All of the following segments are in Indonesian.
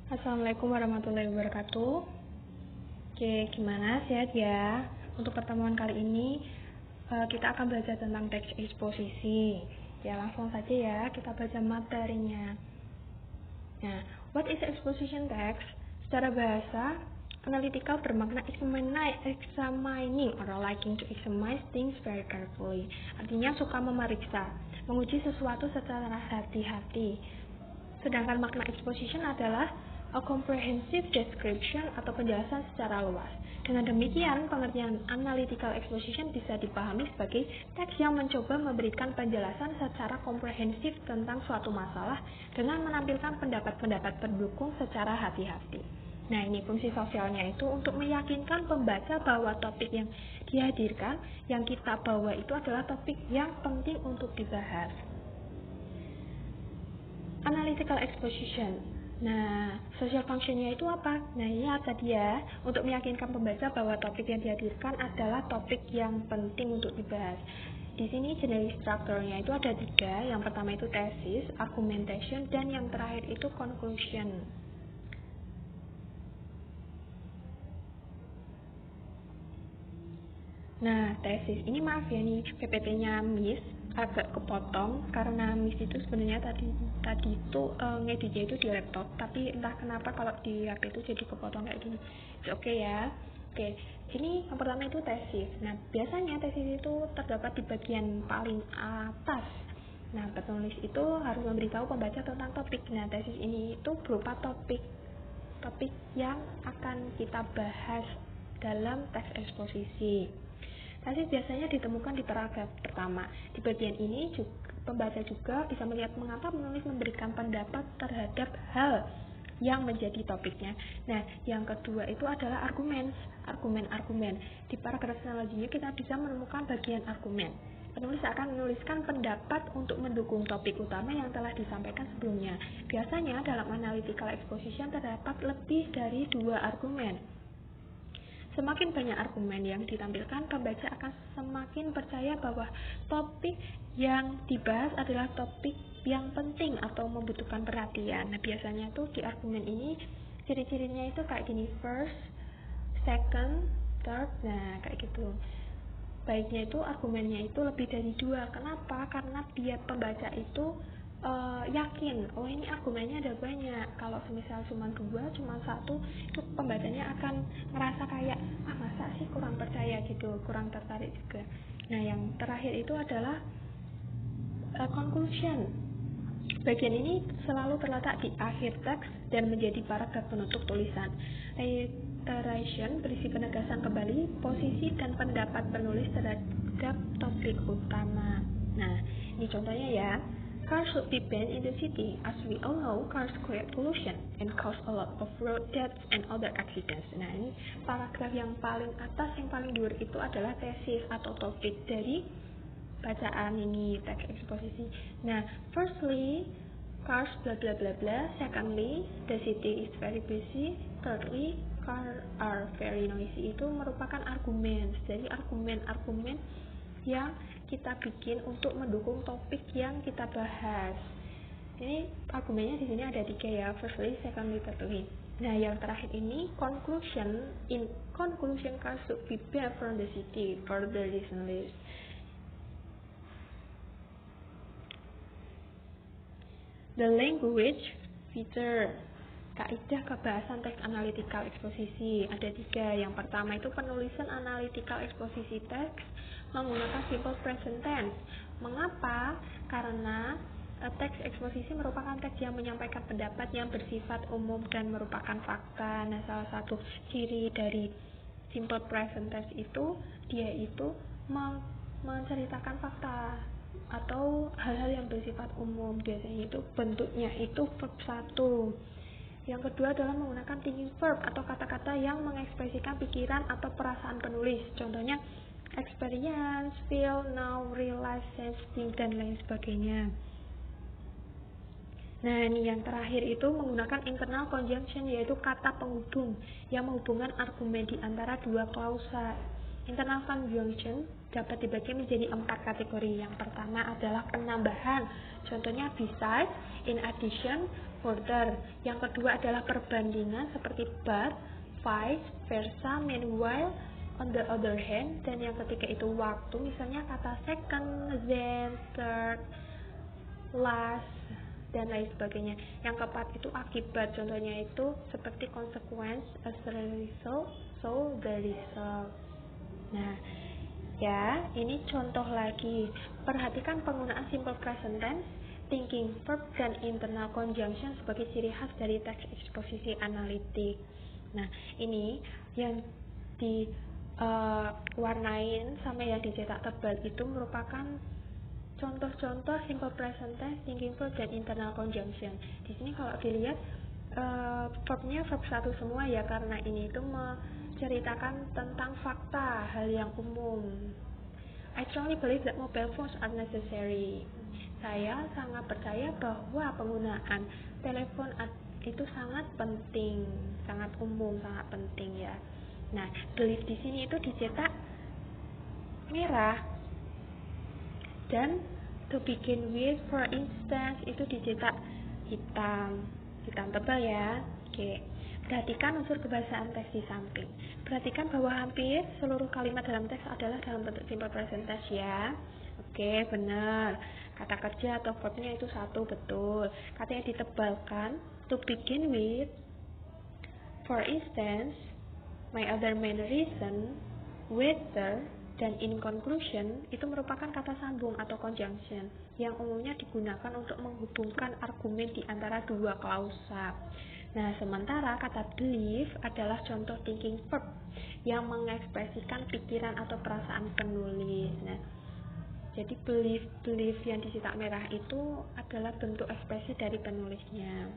Assalamualaikum warahmatullahi wabarakatuh. Oke, gimana? Sehat ya? Untuk pertemuan kali ini kita akan belajar tentang teks eksposisi. Ya, langsung saja ya, kita baca materinya. Nah, what is exposition text? Secara bahasa, analytical bermakna examining or liking to examine things very carefully. Artinya suka memeriksa, menguji sesuatu secara hati-hati. Sedangkan makna exposition adalah a comprehensive description atau penjelasan secara luas. Dengan demikian, pengertian analytical exposition bisa dipahami sebagai teks yang mencoba memberikan penjelasan secara komprehensif tentang suatu masalah dengan menampilkan pendapat-pendapat pendukung secara hati-hati. Nah, ini fungsi sosialnya itu untuk meyakinkan pembaca bahwa topik yang dihadirkan, yang kita bawa itu adalah topik yang penting untuk dibahas. Analytical exposition. Nah, social functionnya itu apa? Nah, ini tadi ya, untuk meyakinkan pembaca bahwa topik yang dihadirkan adalah topik yang penting untuk dibahas. Di sini jenis strukturnya itu ada 3. Yang pertama itu thesis, argumentation, dan yang terakhir itu conclusion. Nah, tesis ini maaf ya nih, PPT-nya Miss agak kepotong karena Miss itu sebenarnya tadi itu ngeditnya itu di laptop, tapi entah kenapa kalau di HP itu jadi kepotong kayak gini. Oke ya. Oke, ini yang pertama itu tesis. Nah, biasanya tesis itu terdapat di bagian paling atas. Nah, penulis itu harus memberitahu pembaca tentang topik. Nah, tesis ini itu berupa topik yang akan kita bahas dalam teks eksposisi. Tesis biasanya ditemukan di paragraf pertama. Di bagian ini pembaca juga bisa melihat mengapa penulis memberikan pendapat terhadap hal yang menjadi topiknya. Nah, yang kedua itu adalah argumen. Di paragraf selanjutnya kita bisa menemukan bagian argumen. Penulis akan menuliskan pendapat untuk mendukung topik utama yang telah disampaikan sebelumnya. Biasanya dalam analytical exposition terdapat lebih dari 2 argumen. Semakin banyak argumen yang ditampilkan, pembaca akan semakin percaya bahwa topik yang dibahas adalah topik yang penting atau membutuhkan perhatian. Nah, biasanya tuh di argumen ini ciri-cirinya itu kayak gini, first, second, third, nah kayak gitu. Baiknya itu argumennya itu lebih dari 2. Kenapa? Karena biar pembaca itu yakin, oh ini argumennya ada banyak. Kalau semisal cuma 2, cuma 1, itu pembacanya akan merasa kayak masa sih kurang percaya gitu, kurang tertarik juga. Nah, yang terakhir itu adalah conclusion. Bagian ini selalu terletak di akhir teks dan menjadi paragraf penutup tulisan. Reiteration berisi penegasan kembali posisi dan pendapat penulis terhadap topik utama. Nah, ini contohnya ya. Cars should be banned in the city. As we all know, cars create pollution and cause a lot of road deaths and other accidents. Nah, ini paragraf yang paling atas, yang paling luar itu adalah tesis atau topik dari bacaan ini, teks eksposisi. Nah, firstly, cars bla bla bla bla. Secondly, the city is very busy. Thirdly, cars are very noisy. Itu merupakan argumen. Jadi argumen-argumen yang kita bikin untuk mendukung topik yang kita bahas. Ini argumennya di sini ada 3 ya, firstly, secondly, thirdly. Nah, yang terakhir ini conclusion. In conclusion, cars should be banned from the city for the listeners. The language feature. Kaidah kebahasan teks analytical eksposisi ada 3. Yang pertama itu penulisan analytical eksposisi teks menggunakan simple present tense. Mengapa? Karena teks eksposisi merupakan teks yang menyampaikan pendapat yang bersifat umum dan merupakan fakta. Nah, salah satu ciri dari simple present tense itu dia itu menceritakan fakta atau hal-hal yang bersifat umum. Biasanya itu bentuknya itu verb 1. Yang kedua adalah menggunakan thinking verb atau kata-kata yang mengekspresikan pikiran atau perasaan penulis. Contohnya experience, feel, know, realize, sense, think, dan lain sebagainya. Nah, ini yang terakhir itu menggunakan internal conjunction, yaitu kata penghubung yang menghubungkan argumen di antara 2 klausa. Internal conjunction dapat dibagi menjadi 4 kategori. Yang pertama adalah penambahan. Contohnya besides, in addition, further. Yang kedua adalah perbandingan seperti but, vice versa, meanwhile, on the other hand. Dan yang ketiga itu waktu, misalnya kata second, then, third, last, dan lain sebagainya. Yang keempat itu akibat, contohnya itu seperti consequence, as a result, so the result. Nah, ya, ini contoh lagi. Perhatikan penggunaan simple present tense, thinking verb, dan internal conjunction sebagai ciri khas dari teks eksposisi analitik. Nah, ini yang diwarnain sama yang dicetak tebal itu merupakan contoh-contoh simple present tense, thinking verb, dan internal conjunction. Di sini kalau dilihat verbnya verb satu semua ya, karena ini itu menceritakan tentang fakta, hal yang umum. I strongly believe that mobile phones are necessary. Saya sangat percaya bahwa penggunaan telepon itu sangat penting, sangat umum, sangat penting ya. Nah, believe di sini itu dicetak merah, dan to begin with, for instance, itu dicetak hitam tebal ya. Oke. Perhatikan unsur kebahasaan teks di samping. Perhatikan bahwa hampir seluruh kalimat dalam teks adalah dalam bentuk simple present tense ya. Oke, benar. Kata kerja atau verbnya itu satu, betul. Kata yang ditebalkan, to begin with, for instance, my other main reason, whether, dan in conclusion, itu merupakan kata sambung atau conjunction yang umumnya digunakan untuk menghubungkan argumen di antara dua klausa. Nah, sementara kata believe adalah contoh thinking verb yang mengekspresikan pikiran atau perasaan penulis. Nah, jadi believe yang dicetak merah itu adalah bentuk ekspresi dari penulisnya.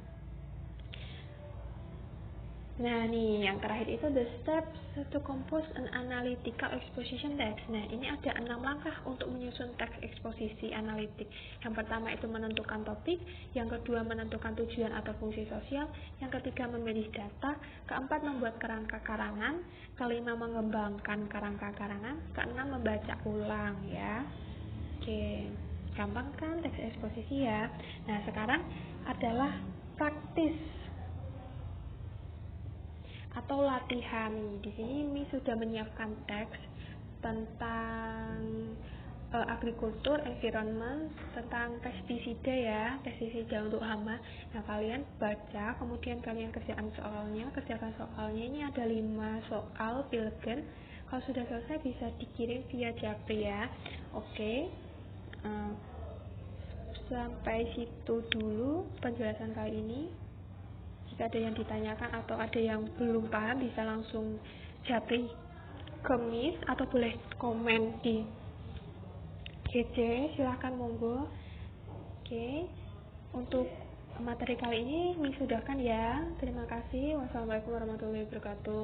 Nah, nih yang terakhir itu the steps to compose an analytical exposition text. Nah, ini ada 6 langkah untuk menyusun teks eksposisi analitik. Yang pertama itu menentukan topik, yang kedua menentukan tujuan atau fungsi sosial, yang ketiga memilih data, keempat membuat kerangka karangan, kelima mengembangkan kerangka karangan, keenam membaca ulang ya. Oke, gampang kan teks eksposisi ya. Nah, sekarang adalah praktis atau latihan. Di sini Mi sudah menyiapkan teks tentang agrikultur, environment, tentang pestisida ya, pestisida untuk hama. Nah, kalian baca, kemudian kalian kerjakan soalnya ini ada 5 soal pilgen. Kalau sudah selesai bisa dikirim via Japri ya. Oke. Sampai situ dulu penjelasan kali ini. Jika ada yang ditanyakan atau ada yang belum paham bisa langsung japri ke Miss atau boleh komen di GC, silahkan monggo. Oke, untuk materi kali ini Miss sudahkan ya. Terima kasih. Wassalamualaikum warahmatullahi wabarakatuh.